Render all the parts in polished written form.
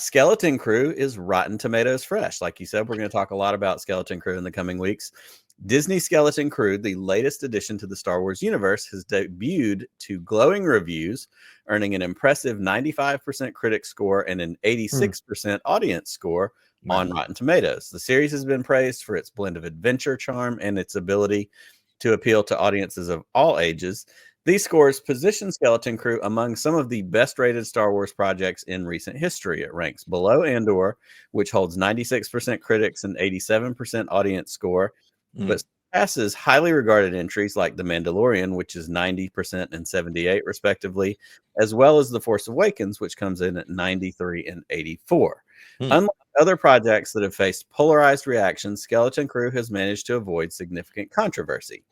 Skeleton Crew is Rotten Tomatoes fresh. Like you said, we're going to talk a lot about Skeleton Crew in the coming weeks. Disney Skeleton Crew, the latest addition to the Star Wars universe, has debuted to glowing reviews, earning an impressive 95% critic score and an 86% audience score on Rotten Tomatoes. The series has been praised for its blend of adventure charm and its ability to appeal to audiences of all ages. These scores position Skeleton Crew among some of the best-rated Star Wars projects in recent history. It ranks below Andor, which holds 96% critics and 87% audience score, but surpasses highly regarded entries like The Mandalorian, which is 90% and 78% respectively, as well as The Force Awakens, which comes in at 93 and 84. Unlike other projects that have faced polarized reactions, Skeleton Crew has managed to avoid significant controversy.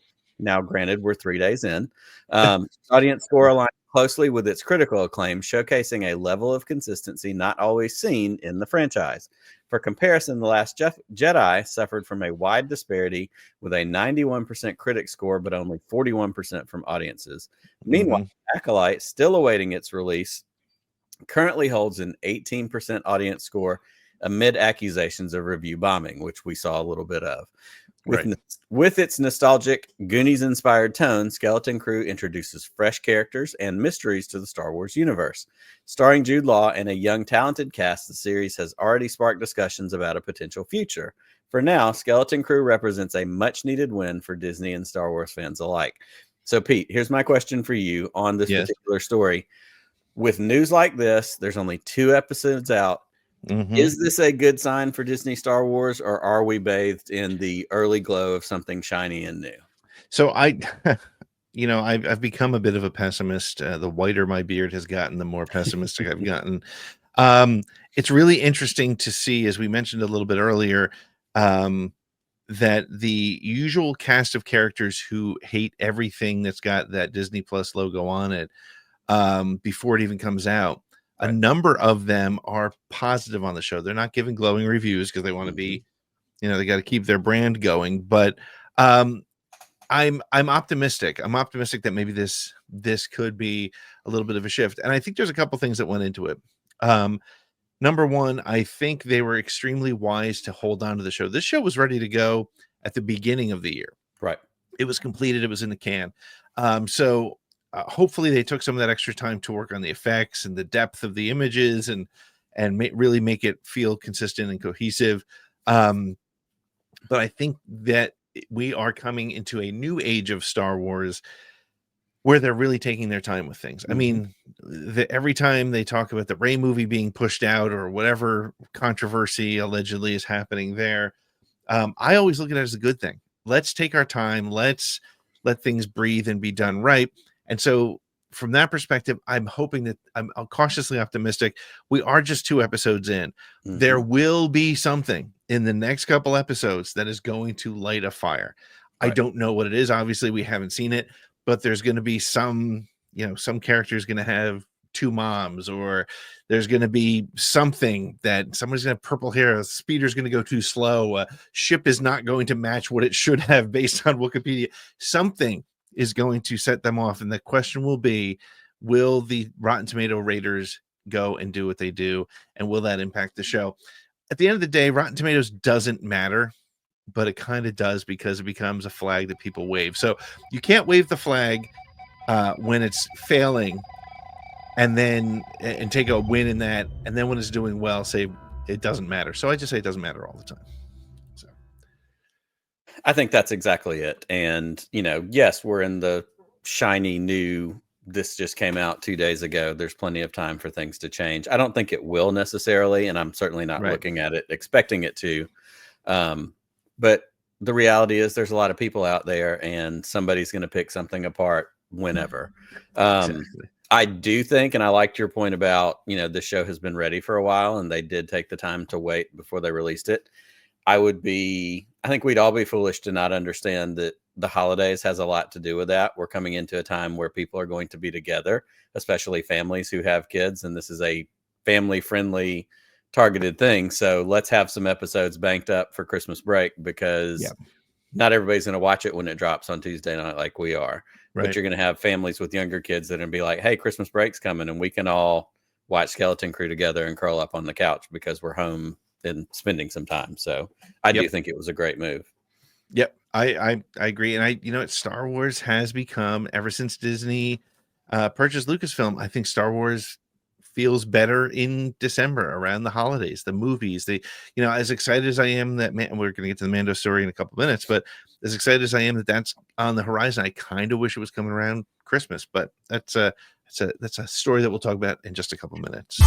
Now, granted, we're 3 days in. Audience score aligns closely with its critical acclaim, showcasing a level of consistency not always seen in the franchise. For comparison, The Last Jedi suffered from a wide disparity with a 91% critic score, but only 41% from audiences. Meanwhile, Acolyte, still awaiting its release, currently holds an 18% audience score amid accusations of review bombing, which we saw a little bit of. With its nostalgic Goonies-inspired tone, Skeleton Crew introduces fresh characters and mysteries to the Star Wars universe. Starring Jude Law and a young, talented cast, the series has already sparked discussions about a potential future. For now, Skeleton Crew represents a much-needed win for Disney and Star Wars fans alike. So, Pete, here's my question for you on this particular story. With news like this, there's only 2 episodes out. Is this a good sign for Disney Star Wars, or are we bathed in the early glow of something shiny and new? So I've become a bit of a pessimist. The whiter my beard has gotten, the more pessimistic I've gotten. It's really interesting to see, as we mentioned a little bit earlier, that the usual cast of characters who hate everything that's got that Disney Plus logo on it before it even comes out, a number of them are positive on the show. They're not giving glowing reviews because they want to be, they got to keep their brand going. But I'm optimistic. I'm optimistic that maybe this could be a little bit of a shift. And I think there's a couple things that went into it. Number one, I think they were extremely wise to hold on to the show. This show was ready to go at the beginning of the year. Right. It was completed. It was in the can. So hopefully they took some of that extra time to work on the effects and the depth of the images and really make it feel consistent and cohesive. But I think that we are coming into a new age of Star Wars where they're really taking their time with things. I mean, every time they talk about the Rey movie being pushed out or whatever controversy allegedly is happening there, I always look at it as a good thing. Let's take our time. Let's let things breathe and be done right. And so from that perspective, I'm hoping that I'm cautiously optimistic. We are just 2 episodes in. There will be something in the next couple episodes that is going to light a fire. I don't know what it is. Obviously, we haven't seen it, but there's going to be some character is going to have 2 moms, or there's going to be something that somebody's going to have purple hair. A speeder's going to go too slow. A ship is not going to match what it should have based on Wikipedia. Something is going to set them off. And the question will be, will the Rotten Tomato raters go and do what they do? And will that impact the show? At the end of the day, Rotten Tomatoes doesn't matter, but it kind of does because it becomes a flag that people wave. So you can't wave the flag when it's failing and take a win in that. And then when it's doing well, say it doesn't matter. So I just say it doesn't matter all the time. So I think that's exactly it. And, yes, we're in the shiny new, this just came out 2 days ago. There's plenty of time for things to change. I don't think it will necessarily, and I'm certainly not looking at it, expecting it to. But the reality is there's a lot of people out there and somebody's going to pick something apart whenever. Exactly. I do think, and I liked your point about, this show has been ready for a while and they did take the time to wait before they released it. I think we'd all be foolish to not understand that the holidays has a lot to do with that. We're coming into a time where people are going to be together, especially families who have kids. And this is a family friendly targeted thing. So let's have some episodes banked up for Christmas break because not everybody's going to watch it when it drops on Tuesday night like we are. But you're going to have families with younger kids that are going to be like, hey, Christmas break's coming and we can all watch Skeleton Crew together and curl up on the couch because we're home and spending some time. So I do think it was a great move. Yep, I agree, and you know what, Star Wars has become, ever since Disney purchased Lucasfilm, I think Star Wars feels better in December around the holidays. The movies, you know, as excited as I am that we're going to get to the Mando story in a couple minutes, but as excited as I am that that's on the horizon, I kind of wish it was coming around Christmas. But that's a story that we'll talk about in just a couple minutes.